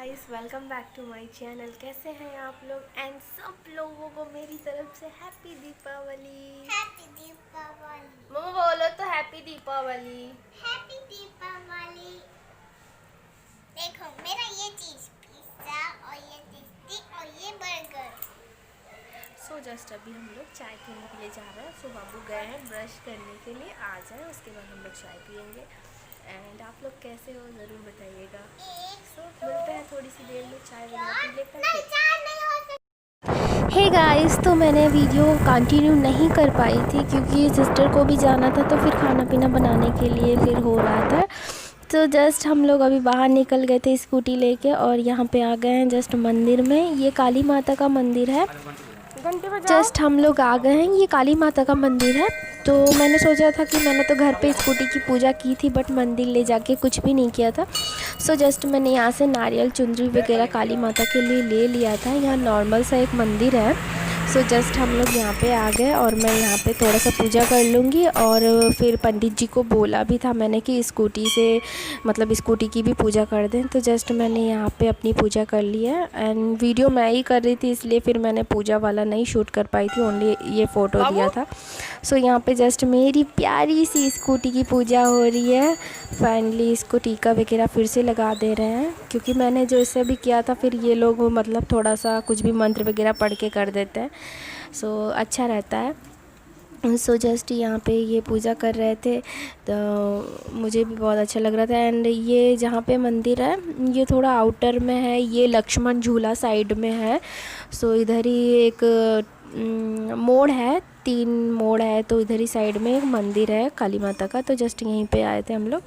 Guys, welcome back to my channel. कैसे हैं आप लोग? एंड सब लोगों को मेरी तरफ से हैप्पी दीपावली। हैप्पी दीपावली। मम्मा बोलो तो हैप्पी दीपावली। हैप्पी दीपावली। देखो मेरा ये चीज पिज्जा और ये टेस्टी और ये बर्गर। सो जस्ट अभी हम लोग चाय पीने के लिए जा रहे हैं। सो बाबू गए हैं ब्रश करने के लिए, आ जाए उसके बाद हम लोग चाय पियेंगे। एंड आप लोग कैसे हो ज़रूर बताइएगा। सो मिलते हैं थोड़ी सी देर में, चाय वगैरह पी लेते हैं नहीं फिर। चार नहीं हो सकता। हे गाइस, तो मैंने वीडियो कंटिन्यू नहीं कर पाई थी क्योंकि सिस्टर को भी जाना था, तो फिर खाना पीना बनाने के लिए फिर हो रहा था। तो जस्ट हम लोग अभी बाहर निकल गए थे स्कूटी लेके और यहाँ पे आ गए हैं जस्ट मंदिर में। ये काली माता का मंदिर है। जस्ट हम लोग आ गए हैं, ये काली माता का मंदिर है। तो मैंने सोचा था कि मैंने तो घर पे स्कूटी की पूजा की थी, बट मंदिर ले जाके कुछ भी नहीं किया था। सो जस्ट मैंने यहाँ से नारियल चुनरी वगैरह काली माता के लिए ले लिया था। यहाँ नॉर्मल सा एक मंदिर है। सो जस्ट हम लोग यहाँ पे आ गए और मैं यहाँ पे थोड़ा सा पूजा कर लूँगी। और फिर पंडित जी को बोला भी था मैंने कि स्कूटी से मतलब स्कूटी की भी पूजा कर दें। तो जस्ट मैंने यहाँ पे अपनी पूजा कर ली है। एंड वीडियो मैं ही कर रही थी, इसलिए फिर मैंने पूजा वाला नहीं शूट कर पाई थी, ओनली ये फ़ोटो दिया था। सो यहाँ पे जस्ट मेरी प्यारी सी स्कूटी की पूजा हो रही है। फाइनली इसको टीका वगैरह फिर से लगा दे रहे हैं, क्योंकि मैंने जो इससे भी किया था फिर ये लोग मतलब थोड़ा सा कुछ भी मंत्र वगैरह पढ़ के कर देते हैं। सो अच्छा रहता है। सो जस्ट यहाँ पे ये पूजा कर रहे थे, तो मुझे भी बहुत अच्छा लग रहा था। एंड ये जहाँ पे मंदिर है ये थोड़ा आउटर में है, ये लक्ष्मण झूला साइड में है। सो इधर ही एक मोड़ है, 3 मोड़ है, तो इधर ही साइड में एक मंदिर है काली माता का। तो जस्ट यहीं पे आए थे हम लोग।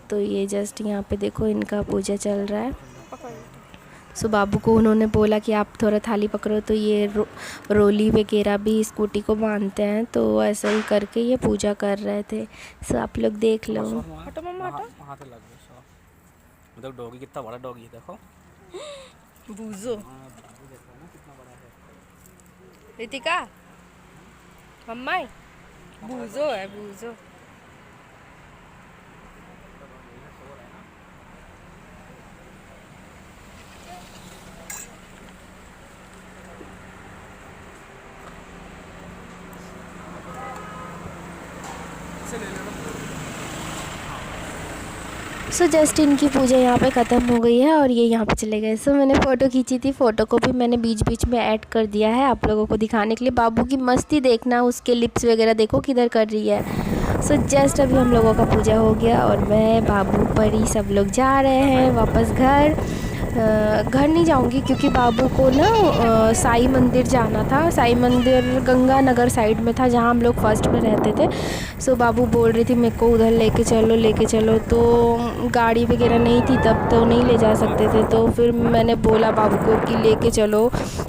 तो ये जस्ट यहाँ पे देखो इनका पूजा चल रहा है। सो बाबू को उन्होंने बोला कि आप थोड़ा थाली पकड़ो, तो ये रोली वगैरह भी स्कूटी को बांधते हैं, तो ऐसा ही करके ये पूजा कर रहे थे। सो आप लोग देख लो। हटो मम्मा हटो। वहाँ से लग गया। मतलब डॉगी कितना बड़ा डॉगी है देखो। बूजो कितना बड़ा है। रितिका, मम्मा बूजो है बूजो। सो जस्ट इनकी पूजा यहाँ पे ख़त्म हो गई है और ये यहाँ पे चले गए। सो मैंने फ़ोटो खींची थी, फ़ोटो को भी मैंने बीच बीच में ऐड कर दिया है आप लोगों को दिखाने के लिए। बाबू की मस्ती देखना, उसके लिप्स वगैरह देखो किधर कर रही है। सो जस्ट अभी हम लोगों का पूजा हो गया और मैं बाबू परी सब लोग जा रहे हैं वापस घर। घर नहीं जाऊंगी क्योंकि बाबू को ना साई मंदिर जाना था। साई मंदिर गंगानगर साइड में था, जहाँ हम लोग फर्स्ट में रहते थे। सो बाबू बोल रही थी मेरे को उधर लेके चलो, तो गाड़ी वगैरह नहीं थी तब, तो नहीं ले जा सकते थे। तो फिर मैंने बोला बाबू को कि लेके चलो,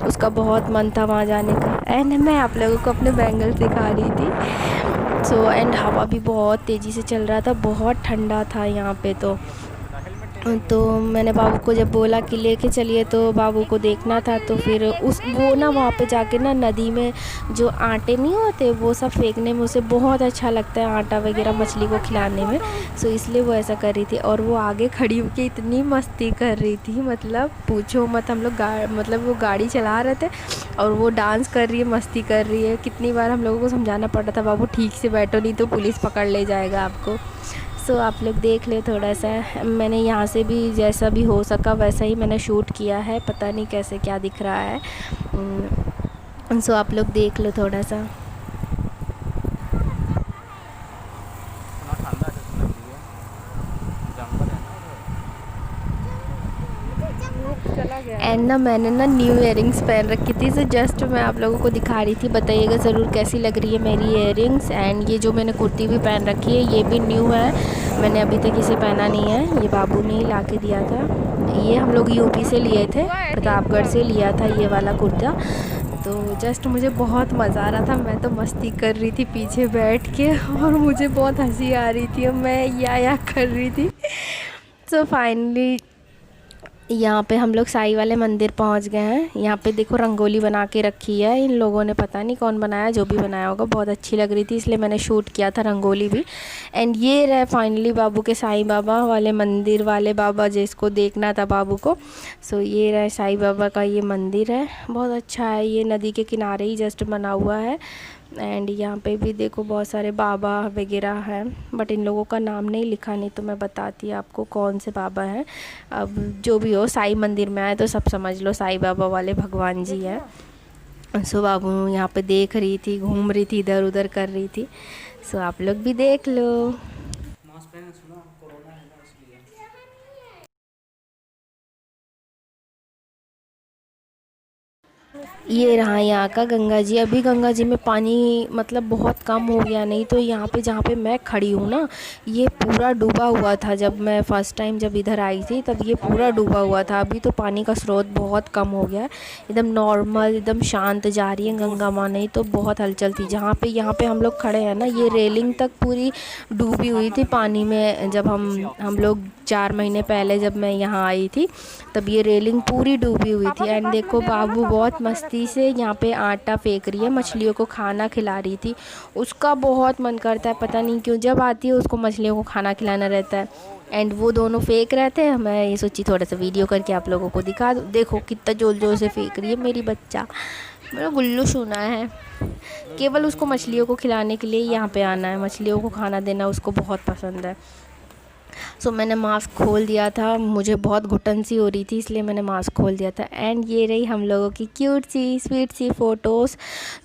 उसका बहुत मन था वहाँ जाने का। एंड मैं आप लोगों को अपने बैंगल्स दिखा रही थी। सो एंड हवा भी बहुत तेज़ी से चल रहा था, बहुत ठंडा था यहाँ पे। तो मैंने बाबू को जब बोला कि लेके चलिए, तो बाबू को देखना था। तो फिर वो ना वहाँ पे जाके ना नदी में जो आटे नहीं होते वो सब फेंकने में उसे बहुत अच्छा लगता है, आटा वगैरह मछली को खिलाने में। सो इसलिए वो ऐसा कर रही थी और वो आगे खड़ी होकर इतनी मस्ती कर रही थी, मतलब पूछो मत। हम लोग मतलब वो गाड़ी चला रहे थे और वो डांस कर रही है, मस्ती कर रही है। कितनी बार हम लोगों को समझाना पड़ रहा था बाबू ठीक से बैठो, नहीं तो पुलिस पकड़ ले जाएगा आपको। सो आप लोग देख ले थोड़ा सा। मैंने यहाँ से भी जैसा भी हो सका वैसा ही मैंने शूट किया है, पता नहीं कैसे क्या दिख रहा है। सो आप लोग देख लो थोड़ा सा। एंड ना मैंने ना न्यू इयरिंग्स पहन रखी थी। सो जस्ट मैं आप लोगों को दिखा रही थी, बताइएगा ज़रूर कैसी लग रही है मेरी इयरिंग्स। एंड ये जो मैंने कुर्ती भी पहन रखी है ये भी न्यू है, मैंने अभी तक इसे पहना नहीं है, ये बाबू ने ही ला के दिया था। ये हम लोग यूपी से लिए थे, प्रतापगढ़ से लिया था ये वाला कुर्ता। तो जस्ट मुझे बहुत मज़ा आ रहा था, मैं तो मस्ती कर रही थी पीछे बैठ के और मुझे बहुत हंसी आ रही थी और मैं या कर रही थी। सो फाइनली यहाँ पे हम लोग साईं वाले मंदिर पहुँच गए हैं। यहाँ पे देखो रंगोली बना के रखी है इन लोगों ने, पता नहीं कौन बनाया, जो भी बनाया होगा। बहुत अच्छी लग रही थी इसलिए मैंने शूट किया था रंगोली भी। एंड ये रहे फाइनली बाबू के साईं बाबा वाले मंदिर वाले बाबा जिसको देखना था बाबू को। सो ये रहे साईं बाबा का ये मंदिर है, बहुत अच्छा है। ये नदी के किनारे ही जस्ट बना हुआ है। एंड यहाँ पे भी देखो बहुत सारे बाबा वगैरह हैं, बट इन लोगों का नाम नहीं लिखा, नहीं तो मैं बताती आपको कौन से बाबा हैं। अब जो भी हो, साईं मंदिर में आए तो सब समझ लो साईं बाबा वाले भगवान जी हैं। सो बाबू यहाँ पे देख रही थी, घूम रही थी, इधर उधर कर रही थी। सो आप लोग भी देख लो। मास्क पहने, सुनो कोरोना है ना इसलिए। ये रहा यहाँ का गंगा जी। अभी गंगा जी में पानी मतलब बहुत कम हो गया, नहीं तो यहाँ पे जहाँ पे मैं खड़ी हूँ ना, ये पूरा डूबा हुआ था। जब मैं फ़र्स्ट टाइम जब इधर आई थी तब ये पूरा डूबा हुआ था। अभी तो पानी का स्रोत बहुत कम हो गया है, एकदम नॉर्मल, एकदम शांत जा रही है गंगा माँ। नहीं तो बहुत हलचल थी। जहाँ पे यहाँ पे हम लोग खड़े हैं ना, ये रेलिंग तक पूरी डूबी हुई थी पानी में। जब हम लोग 4 महीने पहले जब मैं यहाँ आई थी तब ये रेलिंग पूरी डूबी हुई थी। एंड देखो बाबू बहुत मस्ती से यहाँ पे आटा फेंक रही है, मछलियों को खाना खिला रही थी। उसका बहुत मन करता है, पता नहीं क्यों, जब आती है उसको मछलियों को खाना खिलाना रहता है। एंड वो दोनों फेंक रहे थे, मैं ये सोची थोड़ा सा वीडियो करके आप लोगों को दिखा दूँ। देखो कितना जोर जोर से फेंक रही है मेरी बच्चा, मेरा गुल्लू सुना है। केवल उसको मछलियों को खिलाने के लिए यहाँ पे आना है, मछलियों को खाना देना उसको बहुत पसंद है। सो मैंने मास्क खोल दिया था, मुझे बहुत घुटन सी हो रही थी इसलिए मैंने मास्क खोल दिया था। एंड ये रही हम लोगों की क्यूट सी स्वीट सी फ़ोटोज़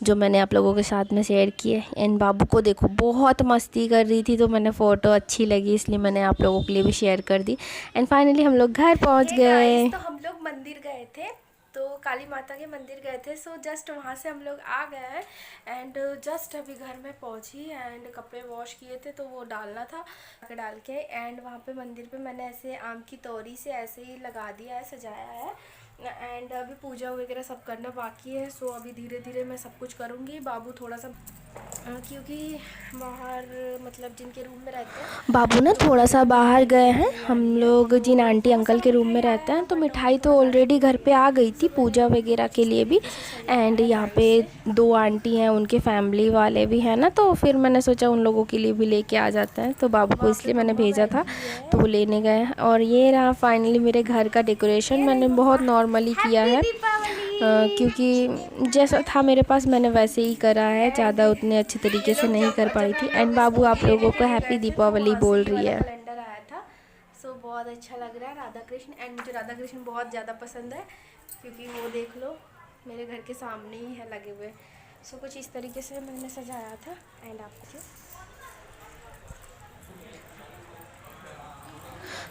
जो मैंने आप लोगों के साथ में शेयर किए। एंड बाबू को देखो बहुत मस्ती कर रही थी, तो मैंने फ़ोटो अच्छी लगी इसलिए मैंने आप लोगों के लिए भी शेयर कर दी। एंड फाइनली हम लोग घर पहुँच गए। तो हम लोग मंदिर गए थे, तो काली माता के मंदिर गए थे। सो जस्ट वहाँ से हम लोग आ गए हैं। एंड जस्ट अभी घर में पहुँची एंड कपड़े वॉश किए थे तो वो डालना था, डाल के। एंड वहाँ पे मंदिर पे मैंने ऐसे आम की तोरी से ऐसे ही लगा दिया है, सजाया है। एंड अभी पूजा वगैरह सब करना बाकी है। सो अभी धीरे धीरे मैं सब कुछ करूँगी। बाबू थोड़ा सा क्योंकि बाहर मतलब जिनके रूम में रहते हैं, बाबू ना थोड़ा सा बाहर गए हैं। हम लोग जिन आंटी अंकल के रूम में रहते हैं, तो मिठाई तो ऑलरेडी घर पे आ गई थी पूजा वगैरह के लिए भी। एंड यहाँ पे 2 आंटी हैं, उनके फैमिली वाले भी हैं ना, तो फिर मैंने सोचा उन लोगों के लिए भी लेके आ जाते हैं। तो बाबू को इसलिए मैंने भेजा था, तो वो लेने गए। और ये रहा फाइनली मेरे घर का डेकोरेशन। मैंने बहुत नॉर्मली किया है क्योंकि जैसा था मेरे पास मैंने वैसे ही करा है, ज़्यादा उतने अच्छे तरीके से नहीं कर पाई थी। एंड बाबू आप लोगों को हैप्पी दीपावली बोल रही है। कैलेंडर आया था, सो बहुत अच्छा लग रहा है, राधा कृष्ण। एंड मुझे राधा कृष्ण बहुत ज़्यादा पसंद है क्योंकि वो देख लो मेरे घर के सामने ही है लगे हुए। सो कुछ इस तरीके से मैंने सजाया था। एंड आपको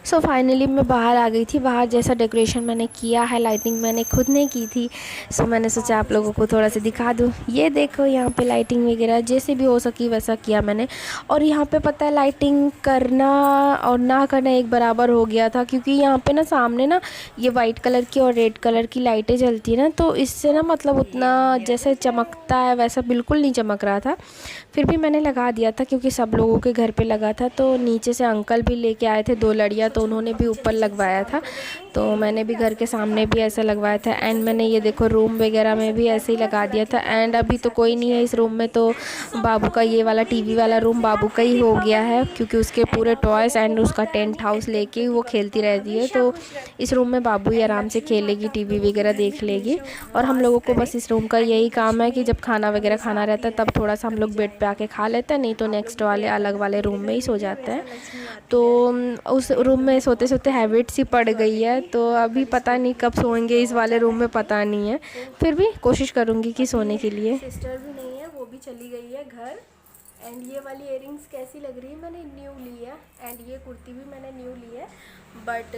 सो फाइनली मैं बाहर आ गई थी। बाहर जैसा डेकोरेशन मैंने किया है, लाइटिंग मैंने खुद नहीं की थी। सो मैंने सोचा आप लोगों को थोड़ा सा दिखा दूँ। ये देखो यहाँ पे लाइटिंग वगैरह जैसे भी हो सकी वैसा किया मैंने। और यहाँ पे पता है लाइटिंग करना और ना करना एक बराबर हो गया था, क्योंकि यहाँ पे ना सामने ना ये वाइट कलर की और रेड कलर की लाइटें जलती है ना, तो इससे ना मतलब उतना जैसे चमकता है वैसा बिल्कुल नहीं चमक रहा था। फिर भी मैंने लगा दिया था क्योंकि सब लोगों के घर पे लगा था। तो नीचे से अंकल भी लेके आए थे 2 लड़ियाँ, तो उन्होंने भी ऊपर लगवाया था। तो मैंने भी घर के सामने भी ऐसा लगवाया था। एंड मैंने ये देखो रूम वगैरह में भी ऐसे ही लगा दिया था। एंड अभी तो कोई नहीं है इस रूम में, तो बाबू का ये वाला टीवी वाला रूम बाबू का ही हो गया है, क्योंकि उसके पूरे टॉयज़ एंड उसका टेंट हाउस लेके ही वो खेलती रहती है। तो इस रूम में बाबू ही आराम से खेलेगी, टीवी वगैरह देख लेगी। और हम लोगों को बस इस रूम का यही काम है कि जब खाना वगैरह खाना रहता है तब थोड़ा सा हम लोग बेड पे आके खा लेते हैं, नहीं तो नेक्स्ट वाले अलग वाले रूम में ही सो जाते हैं। तो उस रूम में सोते सोते हैबिट सी पड़ गई है, तो अभी पता नहीं कब सोएंगे इस वाले रूम में, पता नहीं है। फिर भी कोशिश करूँगी कि सोने के लिए। सिस्टर भी नहीं है, वो भी चली गई है घर। एंड ये वाली इयरिंग्स कैसी लग रही है, मैंने न्यू ली है। एंड ये कुर्ती भी मैंने न्यू ली है, बट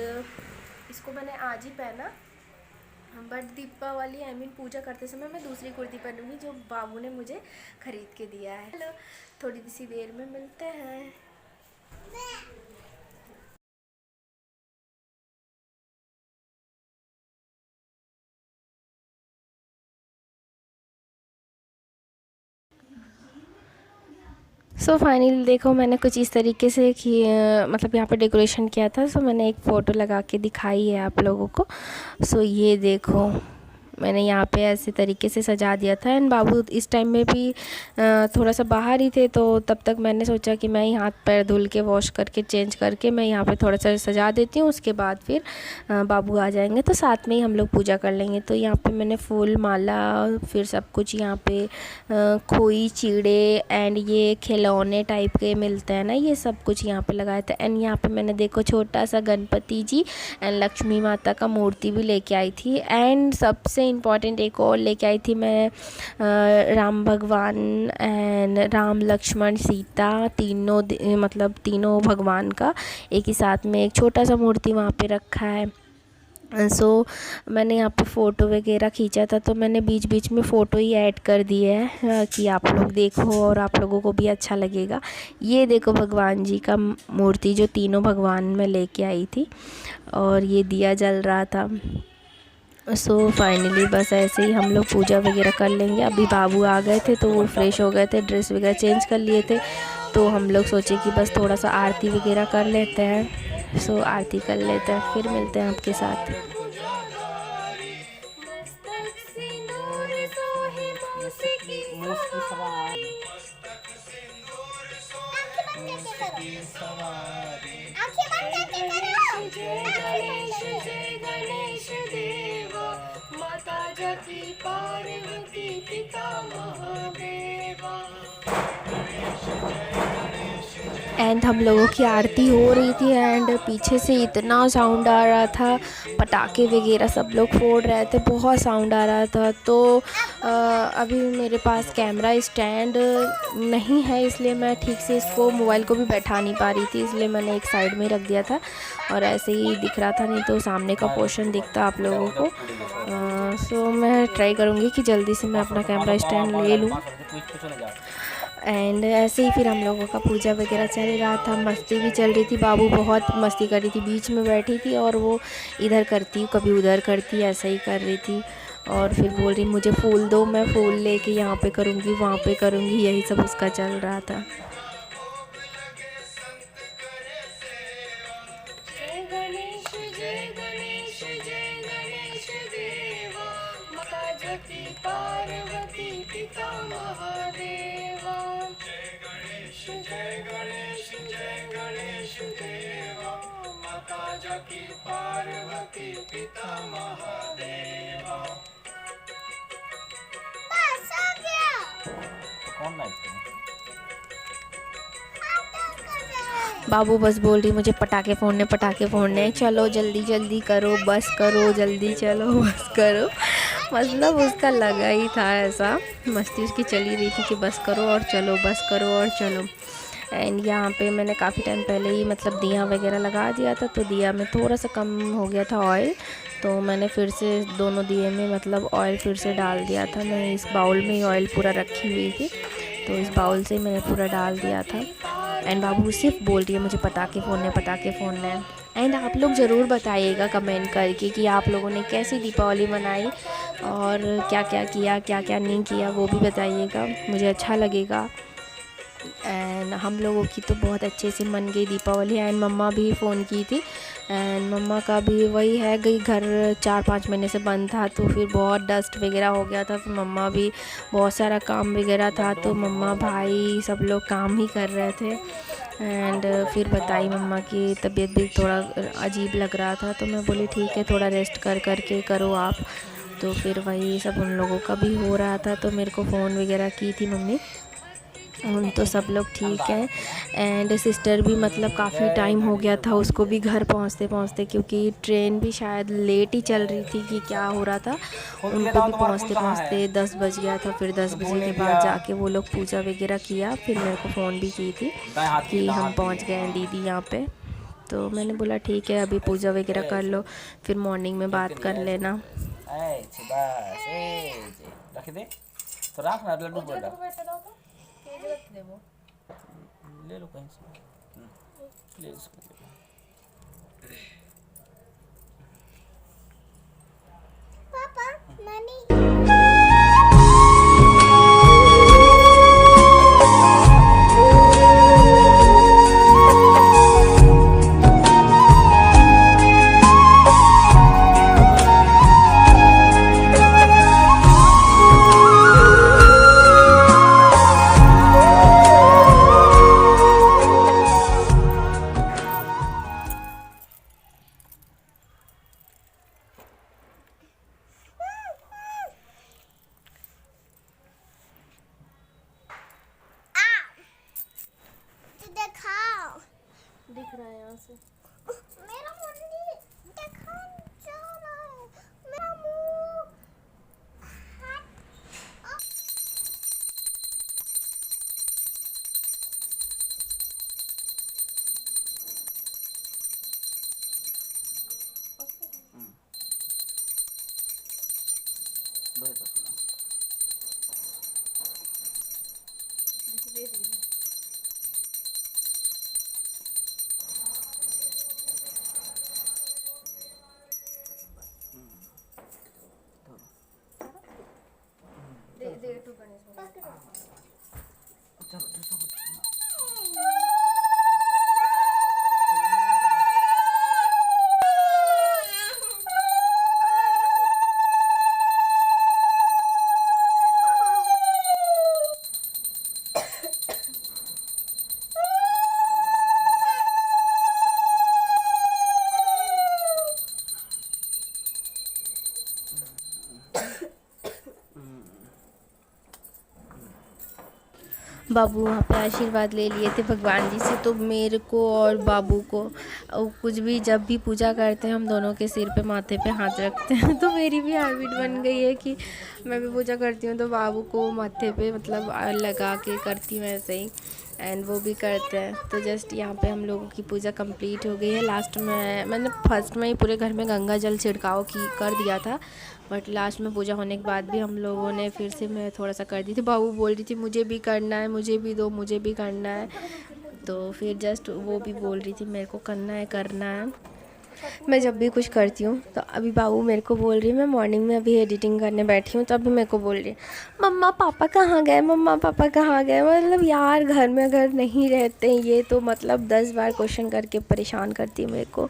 इसको मैंने आज ही पहना। बट दीपावली पूजा करते समय मैं दूसरी कुर्ती पहनूंगी जो बाबू ने मुझे ख़रीद के दिया है। हेलो, थोड़ी सी देर में मिलते हैं। सो फाइनली देखो मैंने कुछ इस तरीके से मतलब यहाँ पे डेकोरेशन किया था। सो मैंने एक फ़ोटो लगा के दिखाई है आप लोगों को। सो ये देखो मैंने यहाँ पे ऐसे तरीके से सजा दिया था। एंड बाबू इस टाइम में भी थोड़ा सा बाहर ही थे, तो तब तक मैंने सोचा कि मैं ही हाथ पैर धुल के वॉश करके चेंज करके मैं यहाँ पे थोड़ा सा सजा देती हूँ। उसके बाद फिर बाबू आ जाएंगे तो साथ में ही हम लोग पूजा कर लेंगे। तो यहाँ पे मैंने फूल माला फिर सब कुछ यहाँ पे खोई चिड़े एंड ये खिलौने टाइप के मिलते हैं ना, ये सब कुछ यहाँ पे लगाए थे। एंड यहाँ पे मैंने देखो छोटा सा गणपति जी एंड लक्ष्मी माता का मूर्ति भी लेके आई थी। एंड सबसे इम्पॉर्टेंट एक और लेके आई थी मैं, राम भगवान एंड राम लक्ष्मण सीता तीनों मतलब तीनों भगवान का एक ही साथ में एक छोटा सा मूर्ति वहाँ पे रखा है। सो मैंने यहाँ पे फ़ोटो वगैरह खींचा था, तो मैंने बीच बीच में फ़ोटो ही ऐड कर दिए है कि आप लोग देखो और आप लोगों को भी अच्छा लगेगा। ये देखो भगवान जी का मूर्ति जो तीनों भगवान में लेके आई थी, और ये दिया जल रहा था। सो फाइनली बस ऐसे ही हम लोग पूजा वगैरह कर लेंगे। अभी बाबू आ गए थे तो वो फ्रेश हो गए थे, ड्रेस वगैरह चेंज कर लिए थे, तो हम लोग सोचे कि बस थोड़ा सा आरती वगैरह कर लेते हैं। सो आरती कर लेते हैं, फिर मिलते हैं आपके साथ। पार्वती पिता महादेवा। एंड हम लोगों की आरती हो रही थी एंड पीछे से इतना साउंड आ रहा था, पटाखे वगैरह सब लोग फोड़ रहे थे, बहुत साउंड आ रहा था। तो अभी मेरे पास कैमरा स्टैंड नहीं है, इसलिए मैं ठीक से इसको मोबाइल को भी बैठा नहीं पा रही थी, इसलिए मैंने एक साइड में रख दिया था और ऐसे ही दिख रहा था, नहीं तो सामने का पोर्शन दिखता आप लोगों को। सो मैं ट्राई करूँगी कि जल्दी से मैं अपना कैमरा स्टैंड ले लूँ। एंड ऐसे ही फिर हम लोगों का पूजा वगैरह चल रहा था, मस्ती भी चल रही थी। बाबू बहुत मस्ती कर रही थी, बीच में बैठी थी और वो इधर करती कभी उधर करती, ऐसा ही कर रही थी। और फिर बोल रही मुझे फूल दो, मैं फूल लेके यहाँ पे करूँगी वहाँ पे करूँगी, यही सब उसका चल रहा था। पार्वती पिता महादेवा। जय गणेश देवा, माता जकी पार्वती पिता महादेवा। बस हो गया। कौन लाइट बाबू बस बोल रही मुझे पटाखे फोड़ने, चलो जल्दी जल्दी करो, बस करो, जल्दी चलो बस करो। मतलब उसका लगा ही था ऐसा, मस्ती उसकी चली रही थी कि बस करो और चलो, बस करो और चलो। एंड यहाँ पे मैंने काफ़ी टाइम पहले ही मतलब दिया वगैरह लगा दिया था, तो दिया में थोड़ा सा कम हो गया था ऑयल, तो मैंने फिर से दोनों दिए में मतलब ऑयल फिर से डाल दिया था। मैं इस बाउल में ही ऑयल पूरा रखी हुई थी, तो इस बाउल से मैंने पूरा डाल दिया था। एंड बाबू सिर्फ बोल रही है मुझे पटाखे फोड़ने हैं। एंड आप लोग ज़रूर बताइएगा कमेंट करके कि आप लोगों ने कैसी दीपावली मनाई और क्या क्या किया, क्या क्या नहीं किया, वो भी बताइएगा, मुझे अच्छा लगेगा। एंड हम लोगों की तो बहुत अच्छे से मन गई दीपावली। एंड मम्मा भी फ़ोन की थी, एंड मम्मा का भी वही है कि घर 4-5 महीने से बंद था, तो फिर बहुत डस्ट वगैरह हो गया था, फिर मम्मा भी बहुत सारा काम वगैरह था, तो मम्मा भाई सब लोग काम ही कर रहे थे। एंड फिर बताई मम्मा की तबीयत भी थोड़ा अजीब लग रहा था, तो मैं बोली ठीक है थोड़ा रेस्ट करके करो आप। तो फिर वही सब उन लोगों का भी हो रहा था, तो मेरे को फ़ोन वगैरह की थी मम्मी, तो सब लोग ठीक हैं। एंड सिस्टर भी मतलब काफ़ी टाइम हो गया था उसको भी घर पहुंचते, क्योंकि ट्रेन भी शायद लेट ही चल रही थी कि क्या हो रहा था, उनको भी पहुंचते 10 बज गया था। फिर 10 बजे के बाद जाके वो लोग पूजा वगैरह किया, फिर मेरे को फ़ोन भी की थी कि हम पहुँच गए हैं दीदी यहाँ पे। तो मैंने बोला ठीक है अभी पूजा वगैरह कर लो, फिर मॉर्निंग में बात कर लेना। ले लो कहीं से, ले इसको। पापा मम्मी से। मेरा मुंडी देखा जा रहा है, मेरा मुंह दे टू गणेश। बाबू वहाँ पे आशीर्वाद ले लिए थे भगवान जी से, तो मेरे को और बाबू को कुछ भी जब भी पूजा करते हैं हम दोनों के सिर पे माथे पे हाथ रखते हैं। तो मेरी भी हैबिट बन गई है कि मैं भी पूजा करती हूँ तो बाबू को माथे पे मतलब लगा के करती हूँ ऐसे ही, एंड वो भी करते हैं। तो जस्ट यहाँ पे हम लोगों की पूजा कंप्लीट हो गई है। लास्ट में मैंने फर्स्ट में ही पूरे घर में गंगा जल छिड़काव कर दिया था, बट लास्ट में पूजा होने के बाद भी हम लोगों ने फिर से मैं थोड़ा सा कर दी थी। बाबू बोल रही थी मुझे भी करना है, मुझे भी दो, मुझे भी करना है। तो फिर जस्ट वो भी बोल रही थी मेरे को करना है। मैं जब भी कुछ करती हूँ तो अभी बाबू मेरे को बोल रही है, मैं मॉर्निंग में अभी एडिटिंग करने बैठी हूँ तो अभी मेरे को बोल रही है मम्मा पापा कहाँ गए, मम्मा पापा कहाँ गए। मतलब यार घर में अगर नहीं रहते ये तो मतलब 10 बार क्वेश्चन करके परेशान करती है मेरे को।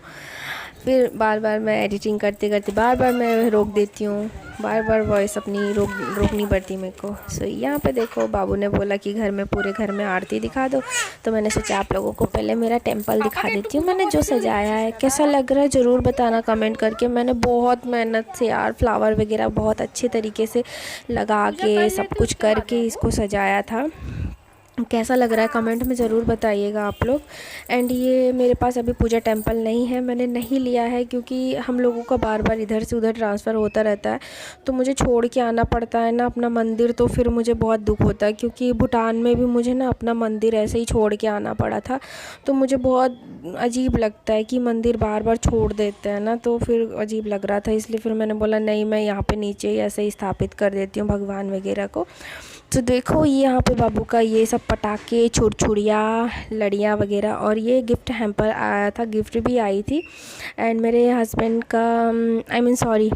फिर बार बार मैं एडिटिंग करते करते बार बार मैं रोक देती हूँ, बार बार वॉइस अपनी रोकनी पड़ती मेरे को। सो यहाँ पे देखो बाबू ने बोला कि घर में पूरे घर में आरती दिखा दो, तो मैंने सोचा आप लोगों को पहले मेरा टेंपल दिखा देती हूँ मैंने जो सजाया है। कैसा लग रहा है ज़रूर बताना कमेंट करके। मैंने बहुत मेहनत से यार फ्लावर वगैरह बहुत अच्छे तरीके से लगा के सब कुछ करके इसको सजाया था। कैसा लग रहा है कमेंट में ज़रूर बताइएगा आप लोग। एंड ये मेरे पास अभी पूजा टेंपल नहीं है, मैंने नहीं लिया है क्योंकि हम लोगों का बार बार इधर से उधर ट्रांसफ़र होता रहता है, तो मुझे छोड़ के आना पड़ता है ना अपना मंदिर। तो फिर मुझे बहुत दुख होता है क्योंकि भूटान में भी मुझे ना अपना मंदिर ऐसे ही छोड़ के आना पड़ा था, तो मुझे बहुत अजीब लगता है कि मंदिर बार बार छोड़ देते हैं ना, तो फिर अजीब लग रहा था। इसलिए फिर मैंने बोला नहीं मैं यहाँ पे नीचे ही ऐसे ही स्थापित कर देती हूँ भगवान वगैरह को। तो देखो ये यहाँ पे बाबू का ये सब पटाखे, छुरछुरिया, लड़ियाँ वगैरह, और ये गिफ्ट हैम्पर आया था, गिफ्ट भी आई थी। एंड मेरे हस्बैंड का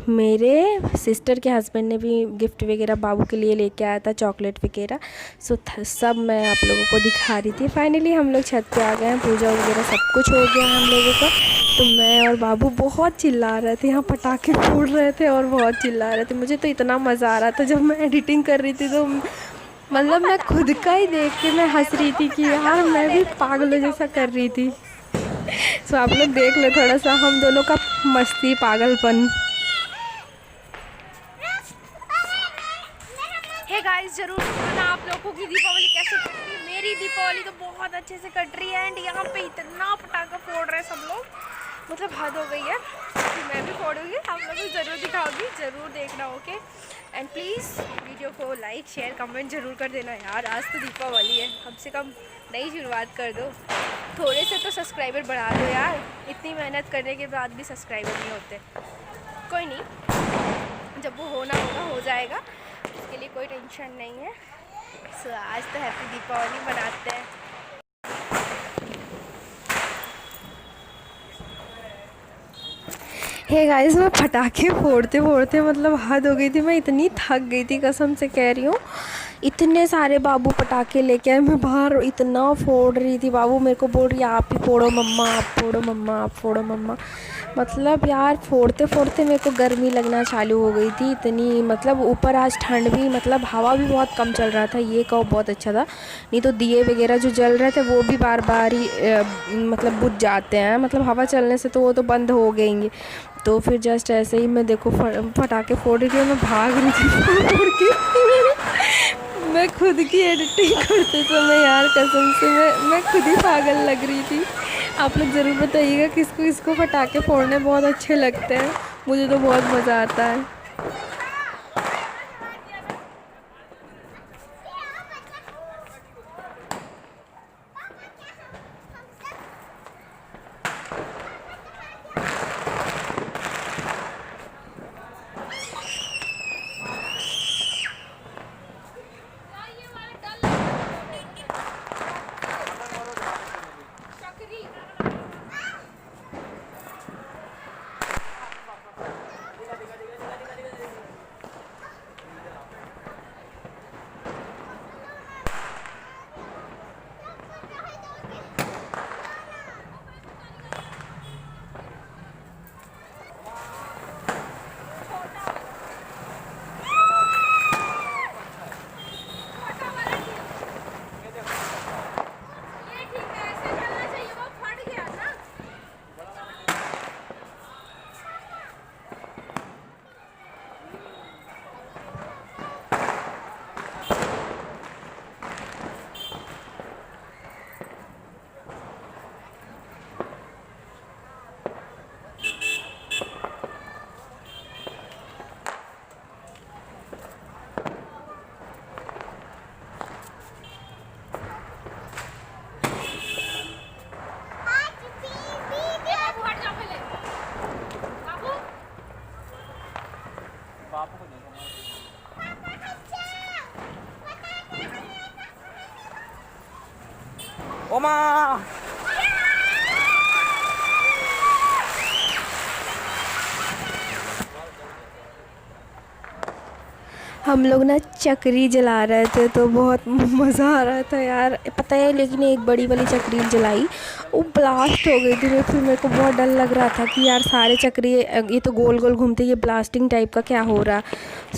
मेरे सिस्टर के हस्बैंड ने भी गिफ्ट वगैरह बाबू के लिए लेके आया था, चॉकलेट वगैरह। सो सब मैं आप लोगों को दिखा रही थी। फाइनली हम लोग छत पे आ गए हैं, पूजा वगैरह सब कुछ हो गया हम लोगों का। तो मैं और बाबू बहुत चिल्ला रहे थे, यहाँ पटाखे फोड़ रहे थे और बहुत चिल्ला रहे थे। मुझे तो इतना मज़ा आ रहा था जब मैं एडिटिंग कर रही थी, तो मतलब मैं खुद का ही देख के मैं हंस रही थी कि यार मैं भी पागलों जैसा कर रही थी। सो आप लोग देख लो थोड़ा सा हम दोनों का मस्ती पागलपन। हे गाइस ज़रूर बताना आप लोगों की दीपावली कैसे कट रही है। मेरी दीपावली तो बहुत अच्छे से कट रही है। एंड यहाँ पे इतना पटाखा फोड़ रहे हैं सब लोग, मतलब हद हो गई है। कि मैं भी फोड़ूंगी, आप लोगों को ज़रूर दिखाऊंगी, ज़रूर देखना। ओके एंड प्लीज़ वीडियो को लाइक शेयर कमेंट ज़रूर कर देना यार। आज तो दीपावली है, कम से कम नई शुरुआत कर दो। थोड़े से तो सब्सक्राइबर बढ़ा दो यार, इतनी मेहनत करने के बाद भी सब्सक्राइबर नहीं होते। कोई नहीं, जब वो होना होगा हो जाएगा, उसके लिए कोई टेंशन नहीं है। सो आज तो हैप्पी दीपावली मनाते हैं। हे गाइस मैं पटाखे फोड़ते फोड़ते मतलब हद हो गई थी, मैं इतनी थक गई थी कसम से कह रही हूँ। इतने सारे बाबू पटाखे लेके आए, मैं बाहर इतना फोड़ रही थी। बाबू मेरे को बोल रही है आप ही फोड़ो मम्मा, आप फोड़ो मम्मा, आप फोड़ो मम्मा। मतलब यार फोड़ते फोड़ते मेरे को गर्मी लगना चालू हो गई थी इतनी। मतलब ऊपर आज ठंड भी, मतलब हवा भी बहुत कम चल रहा था, ये कहो बहुत अच्छा था। नहीं तो दिए वगैरह जो जल रहे थे वो भी बार बार ही मतलब बुझ जाते हैं, मतलब हवा चलने से तो वो तो बंद हो गएंगे। तो फिर जस्ट ऐसे ही मैं देखो पटाखे फोड़ रही थी, मैं भाग रही थी मैं खुद की एडिटिंग करते समय यार कसम से मैं खुद ही पागल लग रही थी। आप लोग ज़रूर बताइएगा किसको इसको पटाखे फोड़ने बहुत अच्छे लगते हैं। मुझे तो बहुत मज़ा आता है। बापू को देखो ओ माँ हम लोग ना चक्री जला रहे थे तो बहुत मज़ा आ रहा था यार, पता है। लेकिन एक बड़ी वाली चक्री जलाई, वो ब्लास्ट हो गई थी। फिर मेरे को बहुत डर लग रहा था कि यार सारे चक्री ये तो गोल गोल घूमते, ये ब्लास्टिंग टाइप का क्या हो रहा।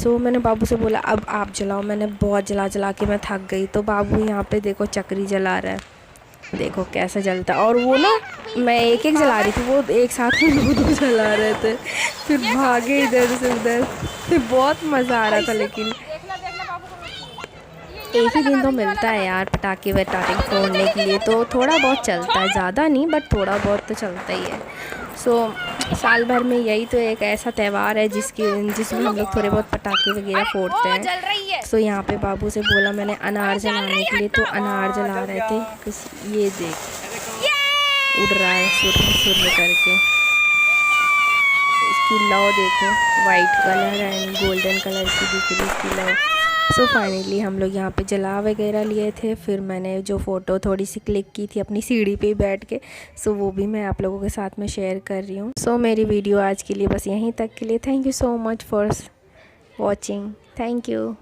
सो मैंने बाबू से बोला अब आप जलाओ। मैंने बहुत जला जला के मैं थक गई। तो बाबू यहाँ पे देखो चक्री जला रहा है, देखो कैसे जलता। और वो ना मैं एक एक जला रही थी, वो एक साथ में दो जला रहे थे। फिर भागे इधर से उधर, फिर बहुत मज़ा आ रहा था। लेकिन एक ही दिन तो मिलता है यार पटाखे वटाखे फोड़ने के लिए, तो थोड़ा बहुत चलता है, ज़्यादा नहीं बट थोड़ा बहुत तो चलता ही है। सो साल भर में यही तो एक ऐसा त्यौहार है जिसमें हम लोग थोड़े बहुत पटाखे वगैरह फोड़ते हैं। सो यहाँ पे बाबू से बोला मैंने अनार जलाने के लिए, तो अनार जला रहे थे। ये देख उड़ रहा है सुर करके। इसकी लौ देखो, white colour and golden colour की दिख रही इसकी लौ। सो फाइनली हम लोग यहाँ पे जला वगैरह लिए थे। फिर मैंने जो फ़ोटो थोड़ी सी क्लिक की थी अपनी सीढ़ी पे ही बैठ के, सो वो भी मैं आप लोगों के साथ में शेयर कर रही हूँ। सो मेरी वीडियो आज के लिए बस यहीं तक के लिए। Thank you so much for watching. Thank you.